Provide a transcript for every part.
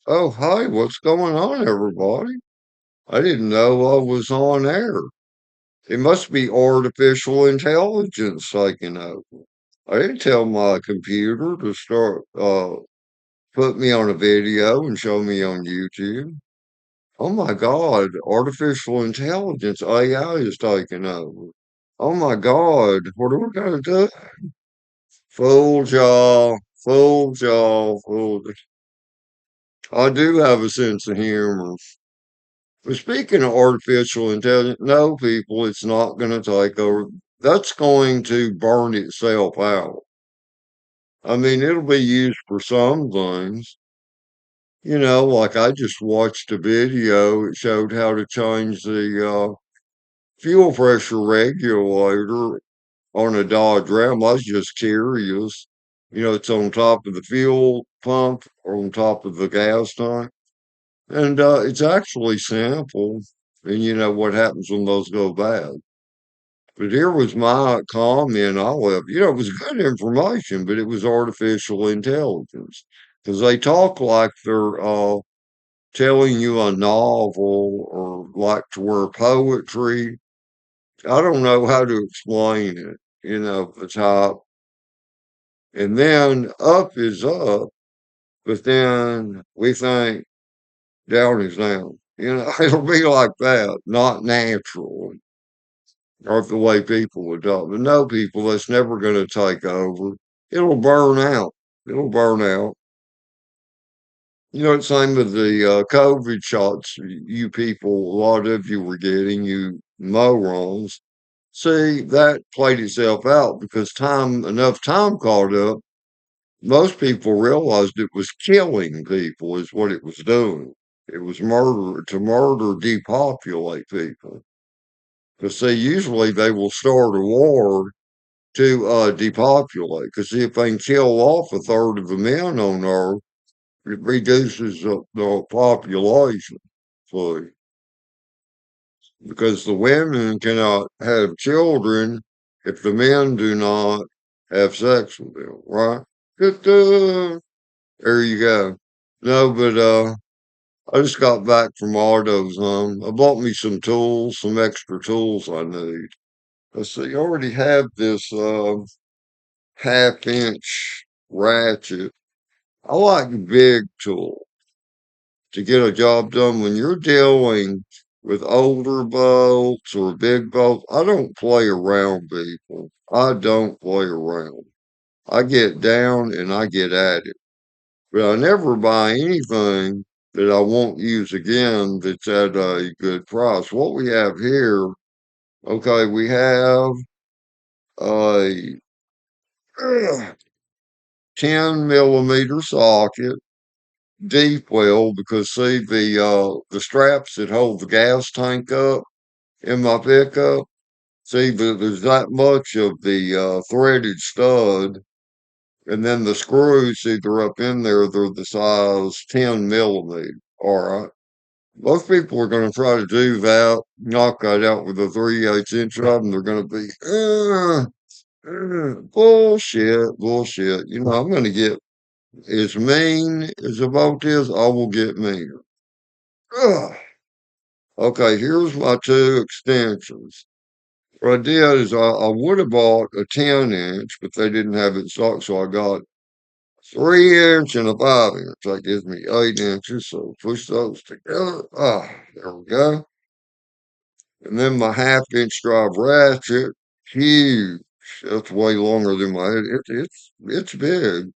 Oh, hi, what's going on, everybody? I didn't know I was on air. It must be artificial intelligence taking over. I didn't tell my computer to start put me on a video and show me on YouTube. Oh my God, artificial intelligence, AI is taking over. Oh my God, what are we gonna do? Fooled y'all, fooled y'all, fooled. I do have a sense of humor. But speaking of artificial intelligence, no, people, it's not going to take over. That's going to burn itself out. I mean, it'll be used for some things. Like I just watched a video. It showed how to change the fuel pressure regulator on a Dodge Ram. I was just curious. It's on top of the fuel pump or on top of the gas tank. And it's actually simple. And you know what happens when those go bad. But here was my comment I left. It was good information, but it was artificial intelligence. Because they talk like they're telling you a novel or like to where poetry. I don't know how to explain it, the top. And then up is up, but then we think down is down. It'll be like that, not natural, or the way people would talk. But no, people, that's never going to take over. It'll burn out. It'll burn out. It's same with the COVID shots. You people, a lot of you were getting, you morons. See, that played itself out because enough time caught up. Most people realized it was killing people, is what it was doing. It was murder, depopulate people. Because see, usually they will start a war to depopulate. Because if they can kill off a third of the men on Earth, it reduces the population. So, because the women cannot have children if the men do not have sex with them, right? Ta-da! There you go. No, but I just got back from AutoZone. I bought me some tools, some extra tools I need. Let's see, I already have this 1/2 inch ratchet. I like big tools to get a job done. When you're dealing with older bolts or big bolts, I don't play around, people. I don't play around. I get down and I get at it. But I never buy anything that I won't use again that's at a good price. What we have here, okay, we have a 10 millimeter socket, deep well, because see the straps that hold the gas tank up in my pickup. See, there's that much of the threaded stud, and then the screws, see, they're up in there. They're the size 10 millimeter. All right. Most people are going to try to do that, knock that out with a 3/8 inch rod, and they're going to be bullshit, bullshit. I'm going to get as mean as a boat is. I will get meaner. Ugh. Okay, here's my two extensions. What I did is I would have bought a 10 inch, but they didn't have it in stock, so I got 3 inch and a 5 inch. That gives me 8 inches. So push those together. Ah, there we go. And then my 1/2 inch drive ratchet, huge. That's way longer than my head. It's big.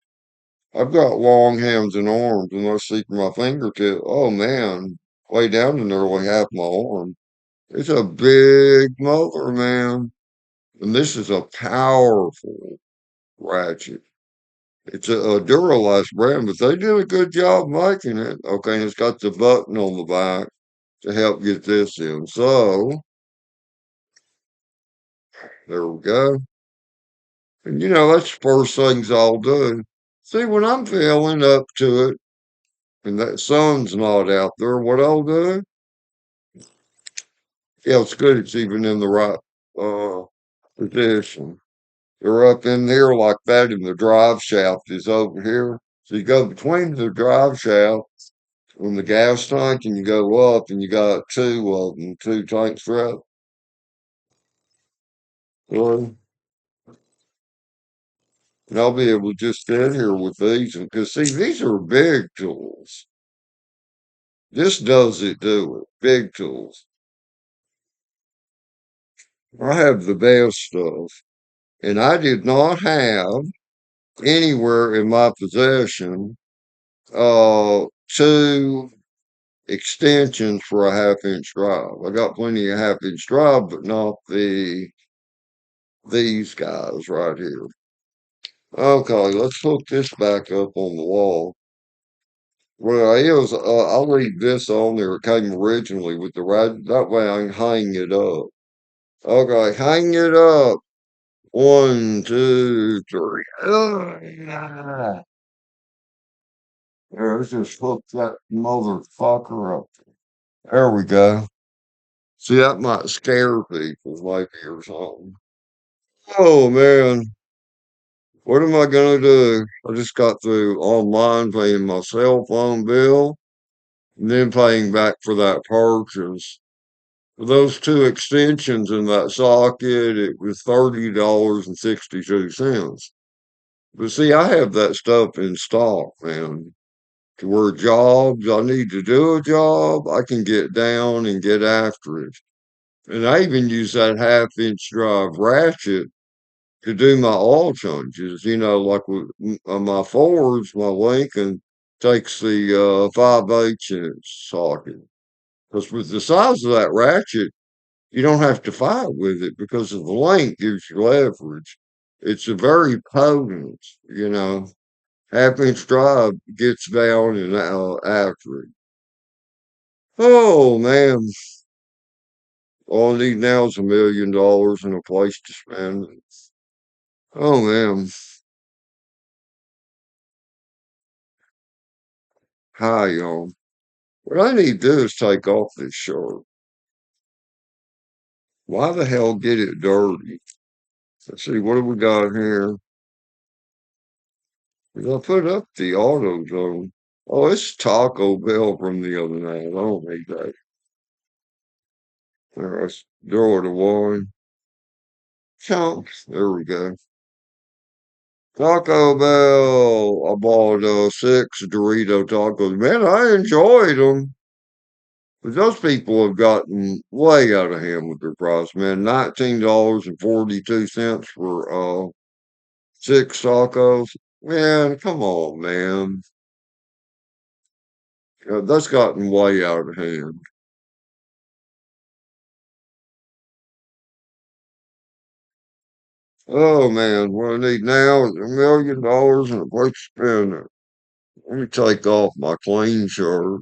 I've got long hands and arms, and I see my fingertip. Oh man, way down to nearly half my arm. It's a big motor, man. And this is a powerful ratchet. It's a Duralast brand, but they did a good job making it. Okay, and it's got the button on the back to help get this in. So there we go. And that's the first things I'll do. See, when I'm feeling up to it and that sun's not out there, what I'll do, yeah, it's good it's even in the right uh position. They're up in there like that, and the drive shaft is over here. So you go between the drive shaft in the gas tank and you go up and you got two of them, two tank straps. Really? And I'll be able to just sit here with these because see, these are big tools. This does it, do it. Big tools. I have the best stuff. And I did not have anywhere in my possession two extensions for a half inch drive. I got plenty of half inch drive, but not these guys right here. Okay, let's hook this back up on the wall. Well, I'll leave this on there. It came originally with the right. That way I can hang it up. Okay, hang it up. One, two, three. Yeah, let's just hook that motherfucker up. There we go. See, that might scare people maybe or something. Oh man, what am I gonna do? I just got through online paying my cell phone bill and then paying back for that purchase. For those two extensions in that socket, it was $30.62. But see, I have that stuff in stock, man. To where jobs, I need to do a job, I can get down and get after it. And I even use that half inch drive ratchet to do my oil changes. You know, like with my Fords, my Lincoln takes the 5/8 inch socket. Because with the size of that ratchet, you don't have to fight with it because of the length gives you leverage. It's a very potent, half inch drive gets down and after it. Oh man, all I need now is $1 million and a place to spend it. Oh man, hi y'all. What I need to do is take off this shirt. Why the hell get it dirty? Let's see, what do we got here? Did I put up the auto zone? Oh, it's Taco Bell from the other night. I don't need that. There, let's throw it away. Chunks. There we go. Taco Bell. I bought six Dorito tacos. Man, I enjoyed them. But those people have gotten way out of hand with their price, man. $19.42 for six tacos. Man, come on, man. That's gotten way out of hand. Oh man, what I need now is $1 million and a place to spend it. Let me take off my clean shirt,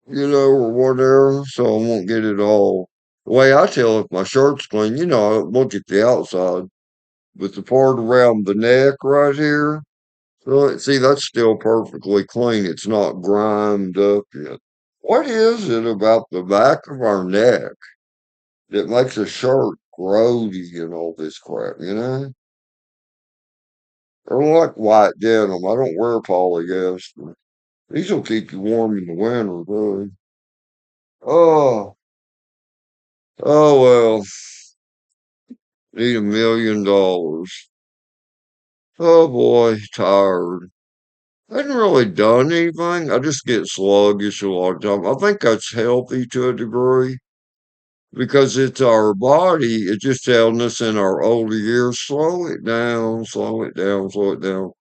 or whatever, so I won't get it all. The way I tell if my shirt's clean, I look at the outside, but the part around the neck right here, so see, that's still perfectly clean. It's not grimed up yet. What is it about the back of our neck that makes a shirt grody and all this crap? I don't like white denim. I don't wear polyester. These will keep you warm in the winter, really. Oh, oh well. Need $1 million. Oh boy, tired. I hadn't really done anything. I just get sluggish a lot of time. I think that's healthy to a degree because it's our body. It's just telling us in our older years, slow it down, slow it down, slow it down.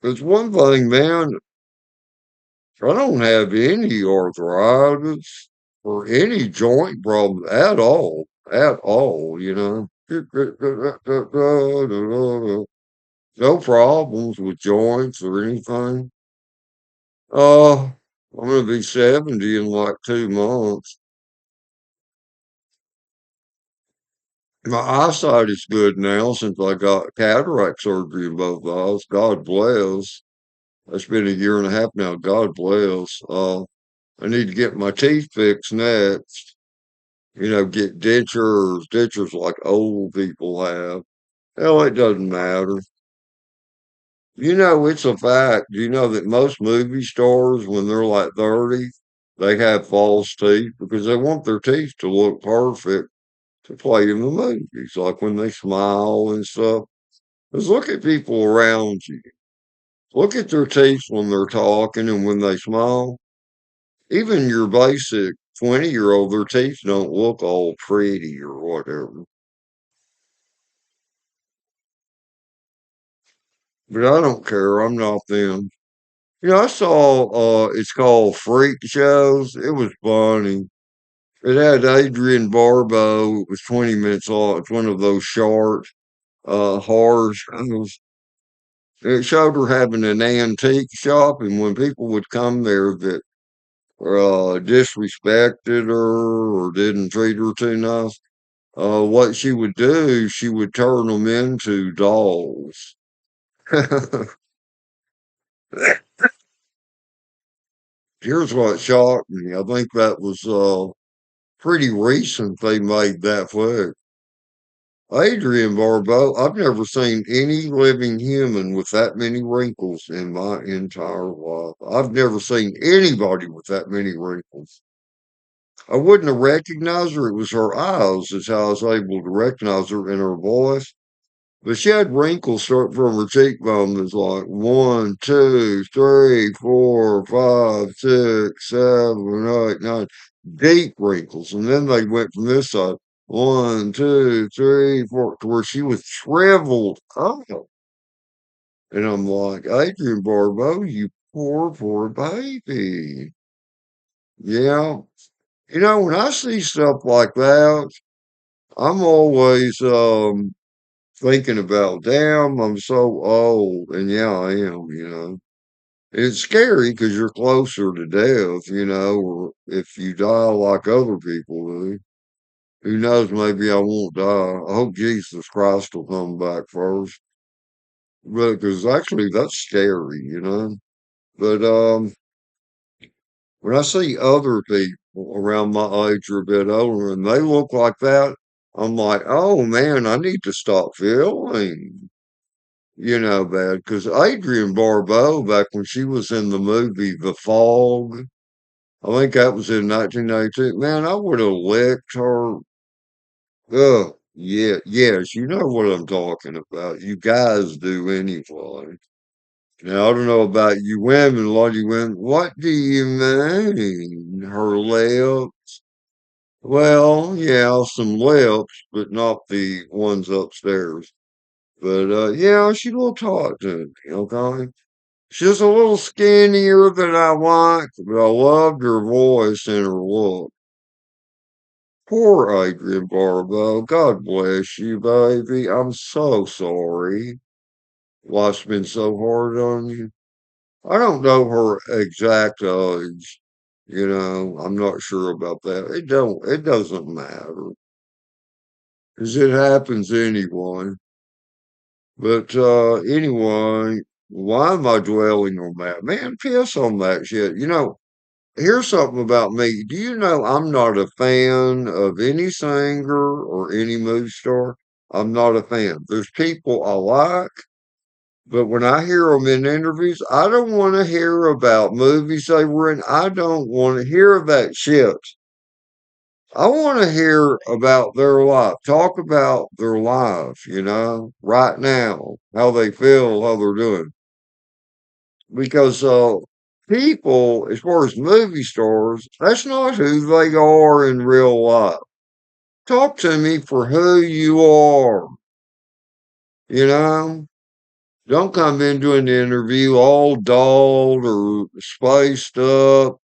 There's one thing, man. I don't have any arthritis or any joint problem at all. No problems with joints or anything. I'm gonna be 70 in like 2 months. My eyesight is good now since I got cataract surgery in both eyes. God bless. It's been a year and a half now. God bless. I need to get my teeth fixed next. Get dentures like old people have. Hell, it doesn't matter. It's a fact. You know that most movie stars, when they're like 30, they have false teeth because they want their teeth to look perfect to play in the movies, like when they smile and stuff. Just look at people around you. Look at their teeth when they're talking and when they smile. Even your basic 20-year-old, their teeth don't look all pretty or whatever. But I don't care. I'm not them. I saw it's called Freak Shows. It was funny. It had Adrian Barbeau. It was 20 minutes long. It's one of those short horror shows. It showed her having an antique shop, and when people would come there that disrespected her or didn't treat her too nice, what she would do, she would turn them into dolls. Here's what shocked me. I think that was pretty recent they made that flick. Adrian Barbeau, I've never seen any living human with that many wrinkles in my entire life. I've never seen anybody with that many wrinkles. I wouldn't have recognized her. It was her eyes, is how I was able to recognize her in her voice. But she had wrinkles start from her cheekbone. It's like one, two, three, four, five, six, seven, eight, nine. Deep wrinkles. And then they went from this side. One, two, three, four, to where she was shriveled up. And I'm like, Adrian Barbeau, you poor, poor baby. Yeah. When I see stuff like that, I'm always thinking about, damn, I'm so old. And yeah, I am. It's scary because you're closer to death, or if you die like other people do. Who knows, maybe I won't die. I hope Jesus Christ will come back first. But because actually that's scary. But when I see other people around my age or a bit older and they look like that, I'm like, oh man, I need to stop feeling. Bad because Adrian Barbeau, back when she was in the movie The Fog, I think that was in 1982. Man, I would have licked her. Yeah, yes, you know what I'm talking about. You guys do anyway. Now, I don't know about you women, a lot of you women. What do you mean? Her lips? Well, yeah, some lips, but not the ones upstairs. But yeah, she looked hot to me, okay? She's a little skinnier than I like, but I loved her voice and her look. Poor Adrian Barbeau. God bless you, baby. I'm so sorry. Life's been so hard on you. I don't know her exact age. I'm not sure about that. It doesn't matter. 'Cause it happens anyway. But anyway, why am I dwelling on that? Man, piss on that shit. Here's something about me. Do you know I'm not a fan of any singer or any movie star? I'm not a fan. There's people I like, but when I hear them in interviews, I don't want to hear about movies they were in. I don't want to hear that shit. I want to hear about their life. Talk about their life, right now, how they feel, how they're doing. Because people, as far as movie stars, that's not who they are in real life. Talk to me for who you are, you know? Don't come into an interview all dulled or spaced up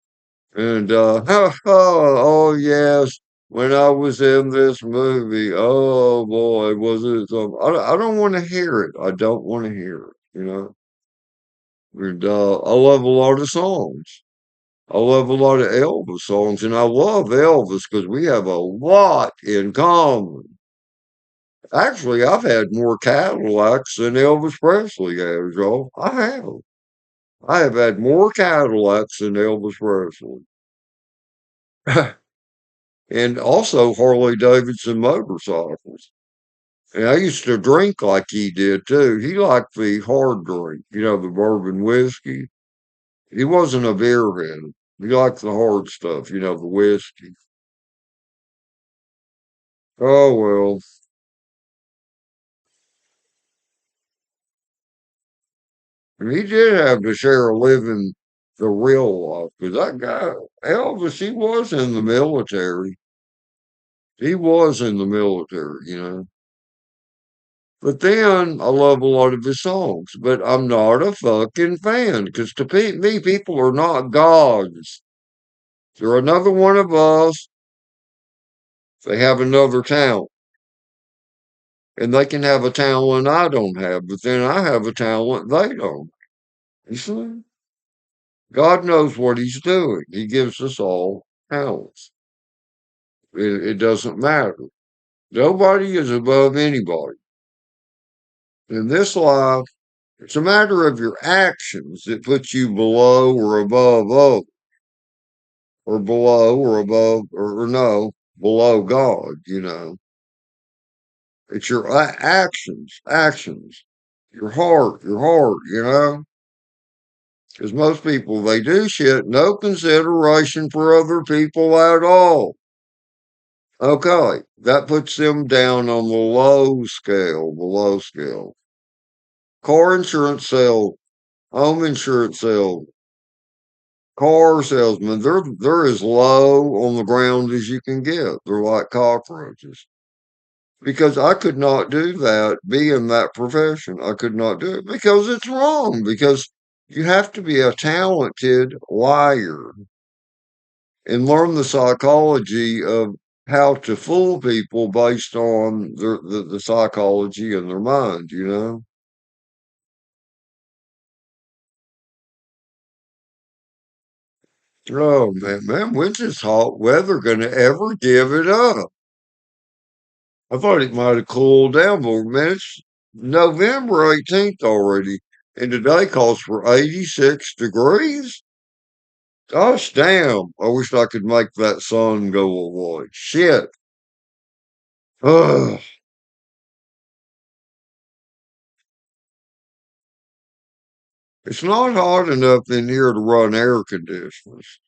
and, oh, yes, when I was in this movie, oh boy, was it some, I don't want to hear it. I don't want to hear it. And I love a lot of songs. I love a lot of Elvis songs, and I love Elvis because we have a lot in common. Actually, I've had more Cadillacs than Elvis Presley has, y'all. I have. I have had more Cadillacs than Elvis Presley. And also Harley Davidson motorcycles. And I used to drink like he did too. He liked the hard drink, the bourbon whiskey. He wasn't a beer head. He liked the hard stuff, the whiskey. Oh well. And he did have to share a living the real life. Because that guy, Elvis, he was in the military. He was in the military. But then I love a lot of his songs. But I'm not a fucking fan. Because to me, people are not gods. They're another one of us. They have another talent. And they can have a talent I don't have. But then I have a talent they don't. You see? God knows what he's doing. He gives us all talents. It doesn't matter. Nobody is above anybody. In this life, it's a matter of your actions that puts you below or above or below or above, or no, below God. It's your actions, your heart. Because most people, they do shit, no consideration for other people at all. Okay, that puts them down on the low scale. Car insurance sale, home insurance sale, car salesmen, they're as low on the ground as you can get. They're like cockroaches. Because I could not do that, be in that profession. I could not do it because it's wrong. Because you have to be a talented liar and learn the psychology of how to fool people based on the psychology in their mind. Oh man, when's this hot weather gonna ever give it up? I thought it might have cooled down more, man. It's November 18th already, and today calls for 86 degrees. Gosh damn, I wish I could make that sun go away. Shit. Ugh. It's not hot enough in here to run air conditioners.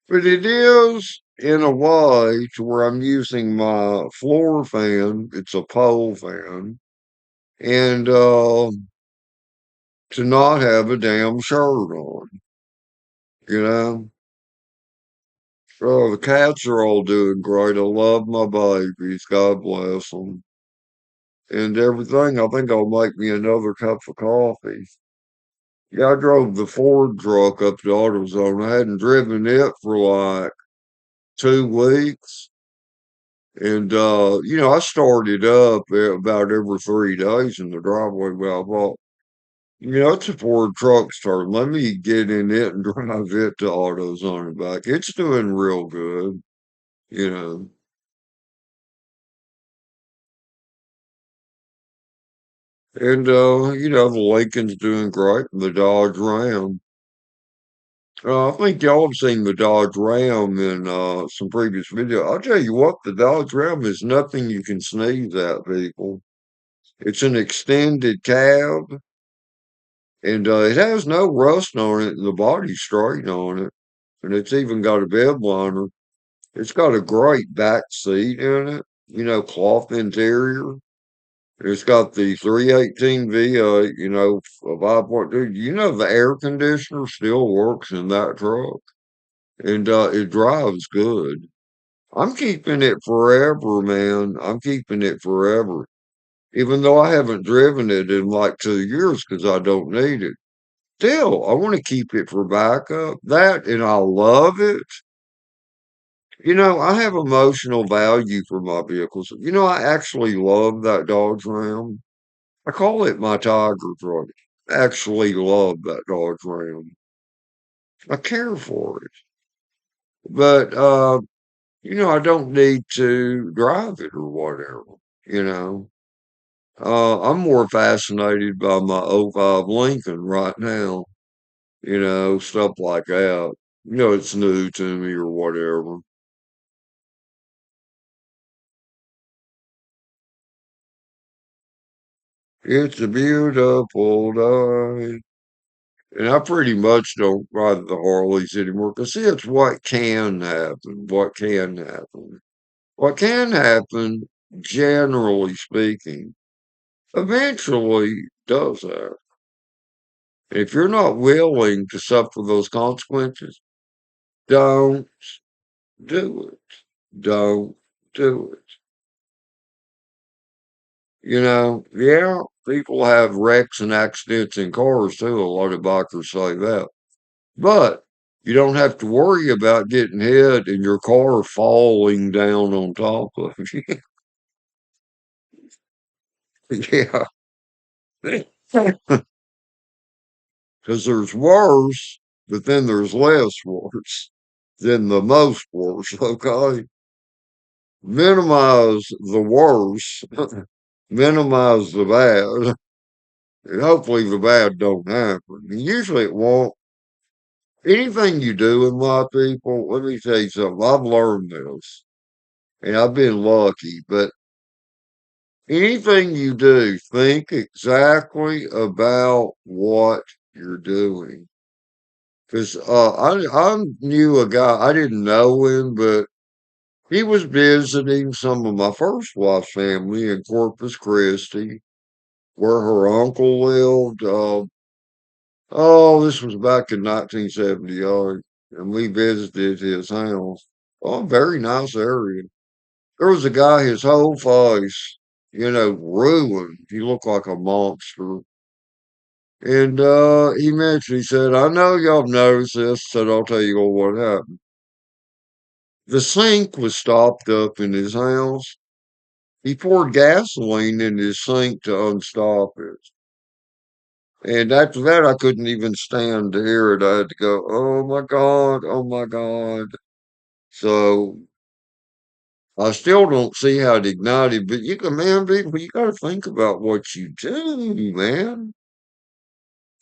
But it is in a way to where I'm using my floor fan. It's a pole fan. And to not have a damn shirt on, you know? Oh, the cats are all doing great. I love my babies. God bless them. And everything. I think I'll make me another cup of coffee. Yeah, I drove the Ford truck up to AutoZone. I hadn't driven it for like 2 weeks. And I started up about every 3 days in the driveway. Well, I thought, it's a Ford truck start. Let me get in it and drive it to AutoZone and back. It's doing real good, you know. And the Lincoln's doing great. The Dodge Ram. I think y'all have seen the Dodge Ram in some previous video. I'll tell you what, the Dodge Ram is nothing you can sneeze at, people. It's an extended cab. And it has no rust on it, and the body's straight on it. And it's even got a bed liner. It's got a great back seat in it, cloth interior. It's got the 318 V8, a 5.2. The air conditioner still works in that truck, and it drives good. I'm keeping it forever, man. I'm keeping it forever. Even though I haven't driven it in like 2 years because I don't need it. Still, I want to keep it for backup. That, and I love it. I have emotional value for my vehicles. I actually love that Dodge Ram. I call it my Tiger truck. I actually love that Dodge Ram. I care for it. But, I don't need to drive it or whatever, you know. I'm more fascinated by my '05 Lincoln right now. Stuff like that. It's new to me or whatever. It's a beautiful day. And I pretty much don't ride the Harleys anymore because see, it's what can happen. What can happen. What can happen, generally speaking, eventually does happen. If you're not willing to suffer those consequences, don't do it. Don't do it. Yeah, people have wrecks and accidents in cars too. A lot of bikers say that. But you don't have to worry about getting hit and your car falling down on top of you. Yeah. Because there's worse, but then there's less worse than the most worse, okay? Minimize the worst, minimize the bad, and hopefully the bad don't happen. And usually it won't. Anything you do in life, people, let me tell you something. I've learned this, and I've been lucky, but anything you do, think exactly about what you're doing. Because I knew a guy, I didn't know him, but he was visiting some of my first wife's family in Corpus Christi, where her uncle lived. Oh, this was back in 1978, and we visited his house. Oh, very nice area. There was a guy, his whole face, ruined. He looked like a monster. And he mentioned, he said, I know y'all have noticed this, said I'll tell you all what happened. The sink was stopped up in his house. He poured gasoline in his sink to unstop it. And after that, I couldn't even stand to hear it. I had to go, oh my God, oh my God. So I still don't see how it ignited, but man, people, you got to think about what you do, man.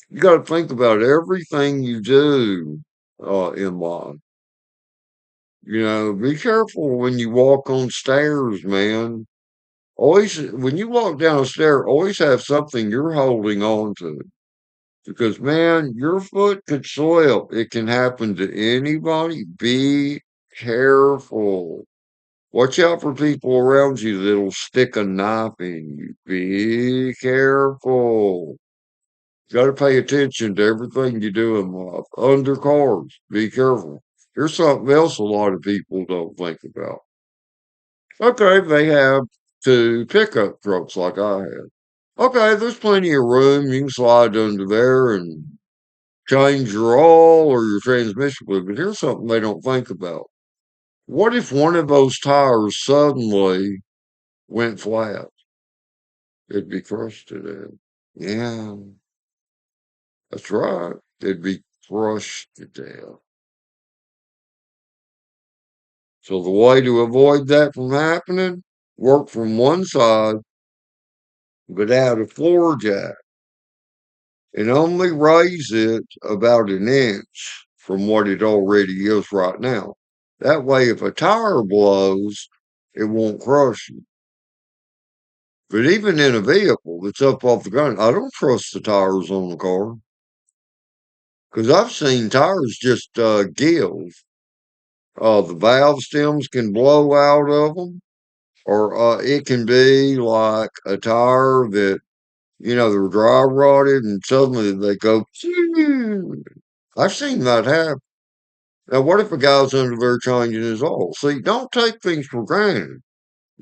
You got to think about everything you do in life. Be careful when you walk on stairs, man. Always, when you walk down a stair, always have something you're holding on to. Because, man, your foot could slip. It can happen to anybody. Be careful. Watch out for people around you that'll stick a knife in you. Be careful. Got to pay attention to everything you do in life. Under cars, be careful. Here's something else a lot of people don't think about. Okay, they have two pickup trucks like I had. Okay, there's plenty of room. You can slide under there and change your oil or your transmission fluid. But here's something they don't think about. What if one of those tires suddenly went flat? It'd be crushed to death. Yeah, that's right. It'd be crushed to death. So the way to avoid that from happening, work from one side, but add a floor jack and only raise it about an inch from what it already is right now. That way, if a tire blows, it won't crush you. But even in a vehicle that's up off the ground, I don't trust the tires on the car because I've seen tires just give. The valve stems can blow out of them, or it can be like a tire that they're dry rotted and suddenly they go. "Phew." I've seen that happen. Now, what if a guy's under there changing his oil? See, don't take things for granted.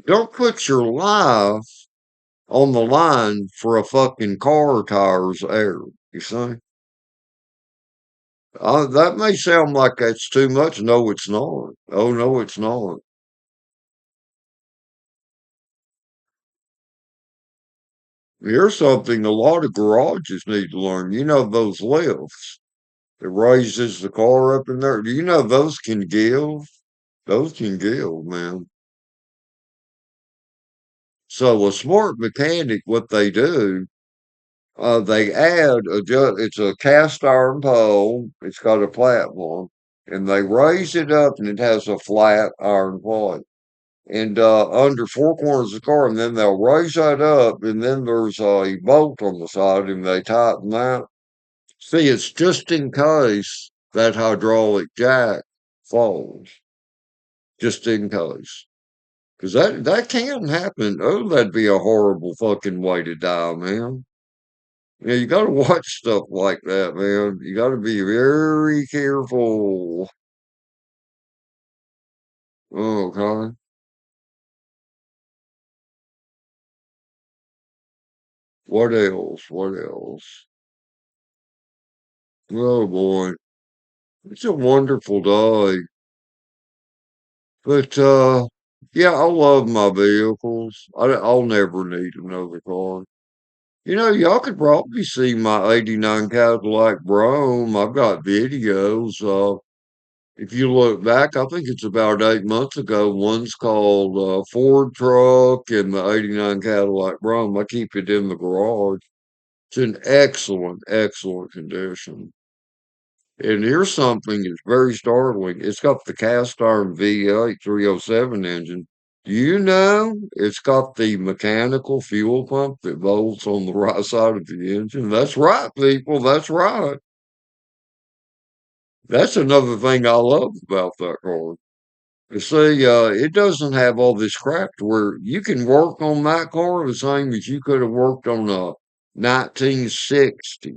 Don't put your life on the line for a fucking car tire's air. You see? That may sound like that's too much. No, it's not. Oh, no, it's not. Here's something a lot of garages need to learn. Those lifts that raises the car up in there. Do you know those can give? Those can give, man. So a smart mechanic, what they do, they add it's a cast iron pole. It's got a platform, and they raise it up, and it has a flat iron plate. and under four corners of the car, and then they'll raise that up, and then there's a bolt on the side, and they tighten that. See, it's just in case that hydraulic jack falls, just in case. Because that can happen. Oh, that'd be a horrible fucking way to die, man. Yeah, you got to watch stuff like that, man. You got to be very careful. Okay. What else? What else? Oh boy, it's a wonderful day. But yeah, I love my vehicles. I'll never need another car. You know, y'all could probably see my '89 Cadillac Brougham. I've got videos. If you look back, I think it's about 8 months ago. One's called Ford Truck and the '89 Cadillac Brougham. I keep it in the garage. It's in excellent, excellent condition. And here's something that's very startling. It's got the cast iron V8 307 engine. Do you know it's got the mechanical fuel pump that bolts on the right side of the engine? That's right, people. That's right. That's another thing I love about that car. You see, it doesn't have all this crap to where you can work on that car the same as you could have worked on a 1960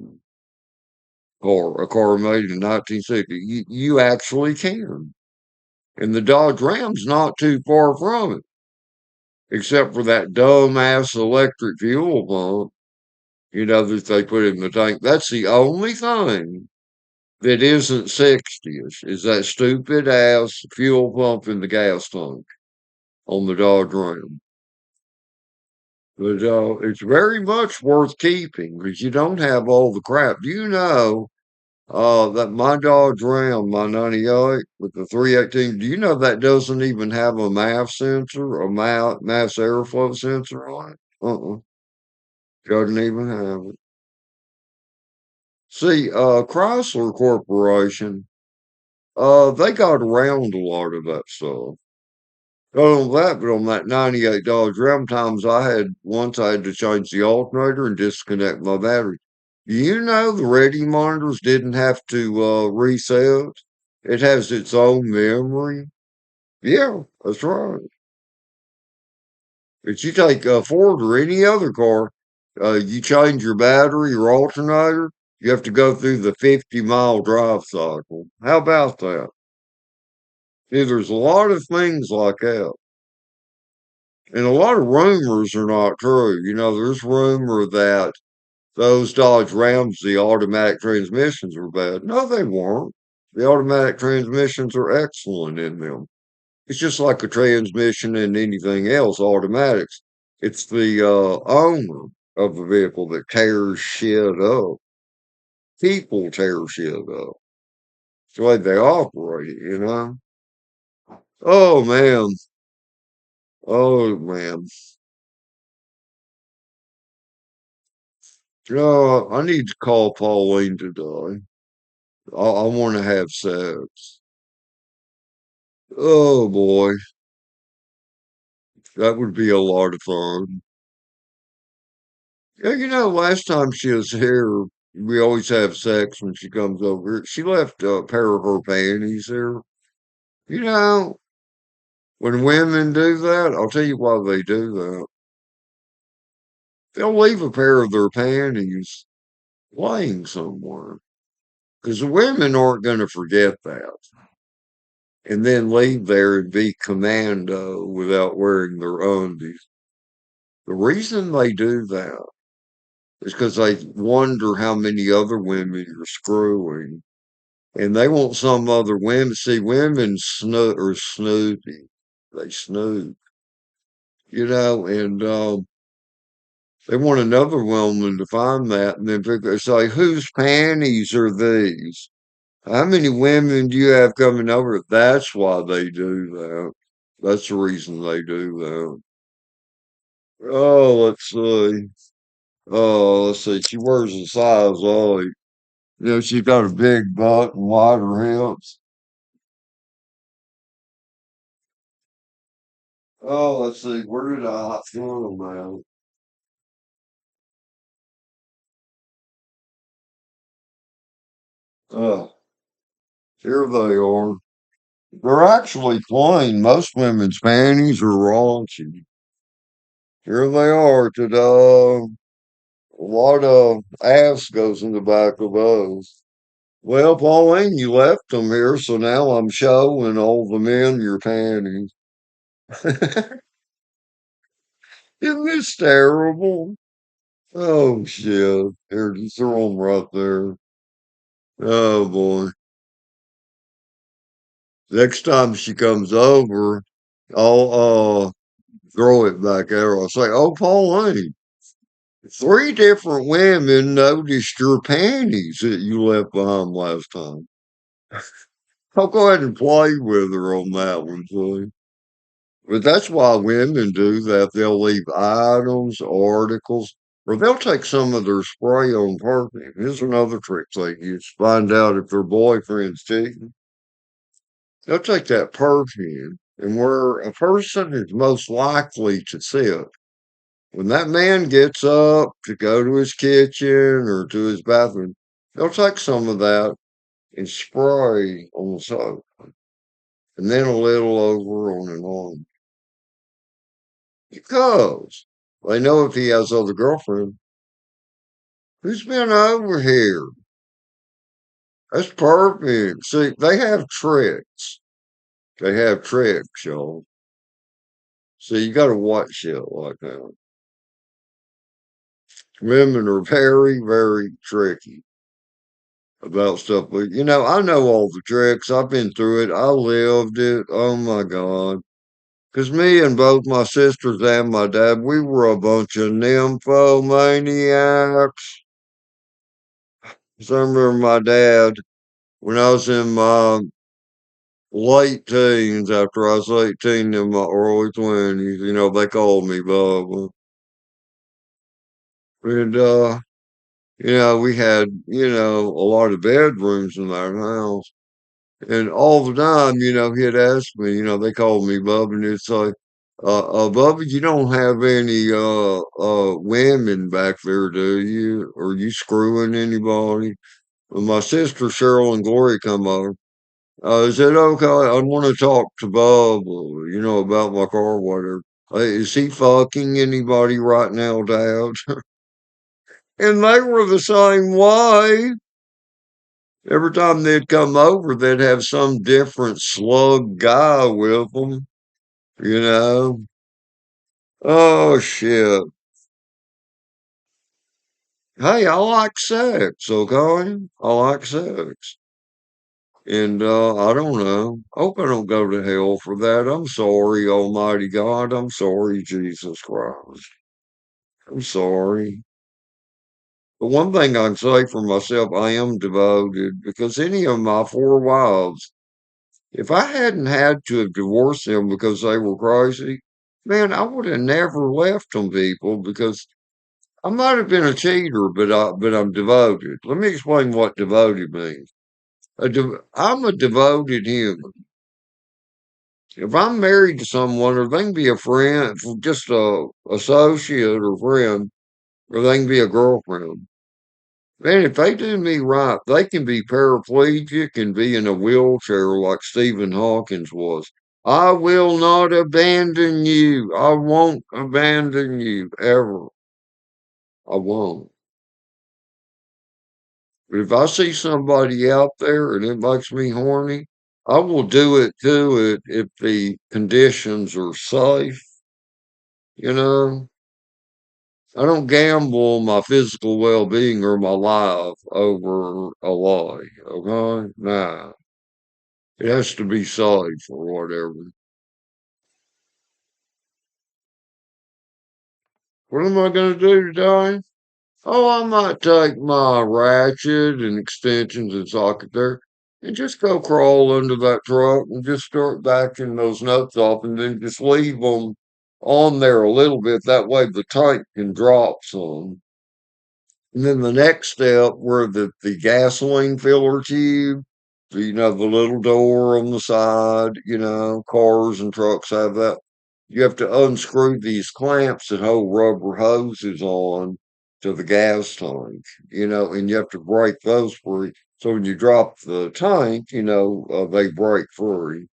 car, a car made in 1960. You actually can. And the Dodge Ram's not too far from it, except for that dumbass electric fuel pump, that they put in the tank. That's the only thing that isn't 60ish, is that stupid ass fuel pump in the gas tank on the Dodge Ram. But it's very much worth keeping because you don't have all the crap. Do you know that my Dodge Ram, my 98 with the 318, do you know that doesn't even have a MAF sensor, a mass airflow sensor on it? Doesn't even have it. See, Chrysler Corporation, they got around a lot of that stuff. Not only that, but on that $98 Ram times I had to change the alternator and disconnect my battery. You know the ready monitors didn't have to reset. It has its own memory. Yeah, that's right. If you take a Ford or any other car, you change your battery or alternator, you have to go through the 50-mile drive cycle. How about that? See, there's a lot of things like that. And a lot of rumors are not true. There's rumor that those Dodge Rams, the automatic transmissions were bad. No, they weren't. The automatic transmissions are excellent in them. It's just like a transmission and anything else, automatics. It's the owner of the vehicle that tears shit up. People tear shit up. It's the way they operate. Oh man. Oh man. I need to call Pauline today. I want to have sex. Oh boy, that would be a lot of fun. Yeah, last time she was here, we always have sex when she comes over. She left a pair of her panties here. You know, when women do that, I'll tell you why they do that. They'll leave a pair of their panties laying somewhere because the women aren't going to forget that and then leave there and be commando without wearing their undies. The reason they do that is because they wonder how many other women you're screwing. And they want some other women. See, women are snoopy. They snoop, and they want another woman to find that and then say, whose panties are these? How many women do you have coming over? That's why they do that. That's the reason they do that. Oh, let's see. Oh, let's see. She wears a size 8. She's got a big butt and wider hips. Oh, let's see. Where did I throw them out? Oh, here they are. They're actually plain. Most women's panties are raunchy. Here they are today. A lot of ass goes in the back of those. Well, Pauline, you left them here, so now I'm showing all the men your panties. Isn't this terrible? Oh, shit. Here, just throw them right there. Oh, boy. Next time she comes over, I'll throw it back at her. I'll say, "Oh, Pauline, three different women noticed your panties that you left behind last time." I'll go ahead and play with her on that one, see. But that's why women do that. They'll leave items, articles, or they'll take some of their spray on perfume. Here's another trick they use. Find out if their boyfriend's cheating. They'll take that perfume and where a person is most likely to sit. When that man gets up to go to his kitchen or to his bathroom, they'll take some of that and spray on the soap, and then a little over on an arm. Because they know if he has other girlfriend, who's been over here? That's perfect. See, they have tricks. They have tricks, y'all. So you got to watch shit like that. Women are very, very tricky about stuff. But I know all the tricks. I've been through it. I lived it. Oh my God. Because me and both my sisters and my dad, we were a bunch of nymphomaniacs. So I remember my dad, when I was in my late teens, after I was 18 in my early 20s, they called me Bubba. And, we had, a lot of bedrooms in our house. And all the time, he'd ask me, they called me Bub, and it's like, Bubba, you don't have any women back there, do you? Are you screwing anybody? When my sister Cheryl and Glory come over, is it okay? I want to talk to Bub, about my car, whatever. Is he fucking anybody right now, Dad? And they were the same way. Every time they'd come over, they'd have some different slug guy with them, you know? Oh, shit. Hey, I like sex, okay? I like sex. And I don't know. I hope I don't go to hell for that. I'm sorry, Almighty God. I'm sorry, Jesus Christ. I'm sorry. But one thing I can say for myself, I am devoted because any of my four wives, if I hadn't had to have divorced them because they were crazy, man, I would have never left them people because I might have been a cheater, but I'm devoted. Let me explain what devoted means. I'm a devoted human. If I'm married to someone, or they can be a friend, just a associate or friend, or they can be a girlfriend. Man, if they do me right, they can be paraplegic and be in a wheelchair like Stephen Hawkins was. I will not abandon you. I won't abandon you ever. I won't. But if I see somebody out there and it makes me horny, I will do it to it if the conditions are safe. You know, I don't gamble on my physical well being or my life over a lie. Okay? Nah. It has to be safe or whatever. What am I going to do today? Oh, I might take my ratchet and extensions and socket there and just go crawl under that truck and just start backing those nuts off and then just leave them on there a little bit. That way the tank can drop some. And then the next step where the gasoline filler tube, the little door on the side, cars and trucks have that. You have to unscrew these clamps that hold rubber hoses on to the gas tank, and you have to break those free. So when you drop the tank, they break free.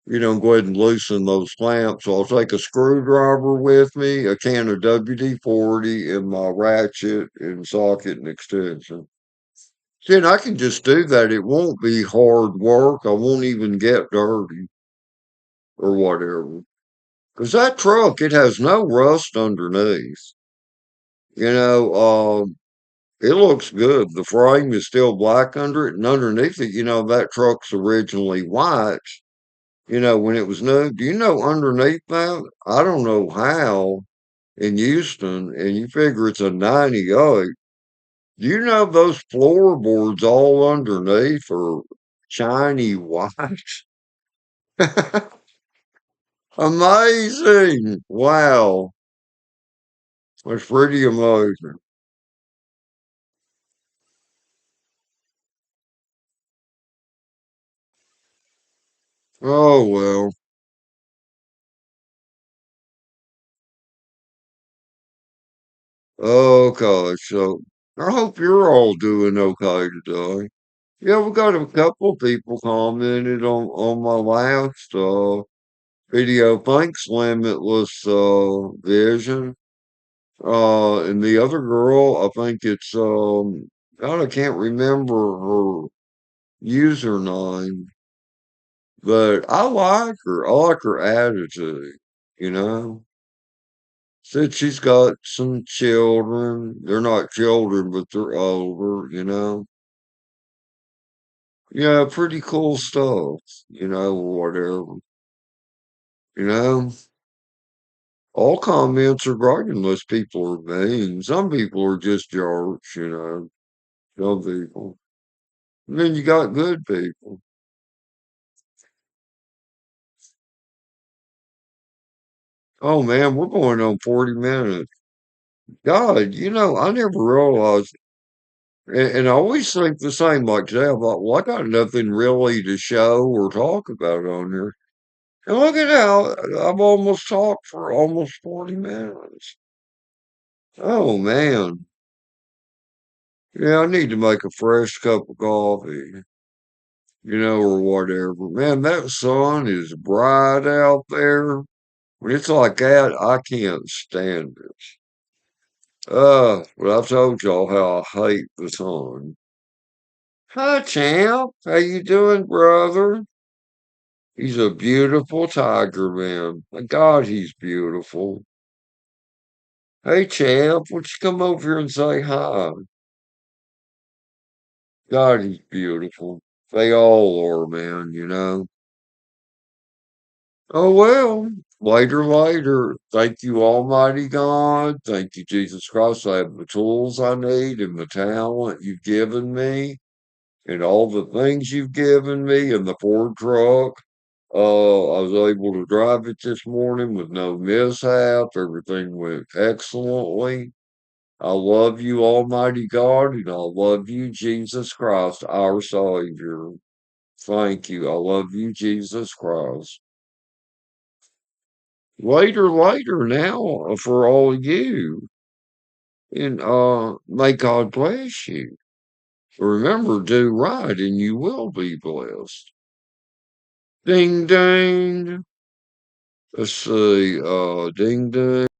Go ahead and loosen those clamps. So I'll take a screwdriver with me, a can of WD-40, and my ratchet and socket and extension. Then I can just do that. It won't be hard work. I won't even get dirty or whatever. Because that truck, it has no rust underneath. It looks good. The frame is still black under it, and underneath it, that truck's originally white. When it was new. Do you know underneath that? I don't know how in Houston, and you figure it's a 98. Do you know those floorboards all underneath are shiny white? Amazing. Wow. That's pretty amazing. Oh, well. Okay. So I hope you're all doing okay today. Yeah, we got a couple of people commented on my last video. Thanks, Limitless Vision. And the other girl, I think it's God, I can't remember her username, but I like her. I like her attitude, you know. Said she's got some children. They're not children, but they're older. Yeah, pretty cool stuff, whatever. You know, all comments are great unless people are mean. Some people are just jerks. Some people. And then you got good people. Oh man, we're going on 40 minutes. God, I never realized, and I always think the same like today. I thought, well, I got nothing really to show or talk about on here. And look at how I've almost talked for almost 40 minutes. Oh man. Yeah, I need to make a fresh cup of coffee, or whatever. Man, that sun is bright out there. When it's like that, I can't stand it. But I've told y'all how I hate the sun. Hi, champ. How you doing, brother? He's a beautiful tiger, man. My God, he's beautiful. Hey, champ, won't you come over here and say hi? God, he's beautiful. They all are, man. Oh, well, later. Thank you, Almighty God. Thank you, Jesus Christ. I have the tools I need and the talent you've given me and all the things you've given me and the Ford truck. I was able to drive it this morning with no mishap. Everything went excellently. I love you, Almighty God, and I love you, Jesus Christ, our Savior. Thank you. I love you, Jesus Christ. Later now for all of you. And may God bless you. Remember, do right and you will be blessed. Ding ding. Let's see. Ding ding.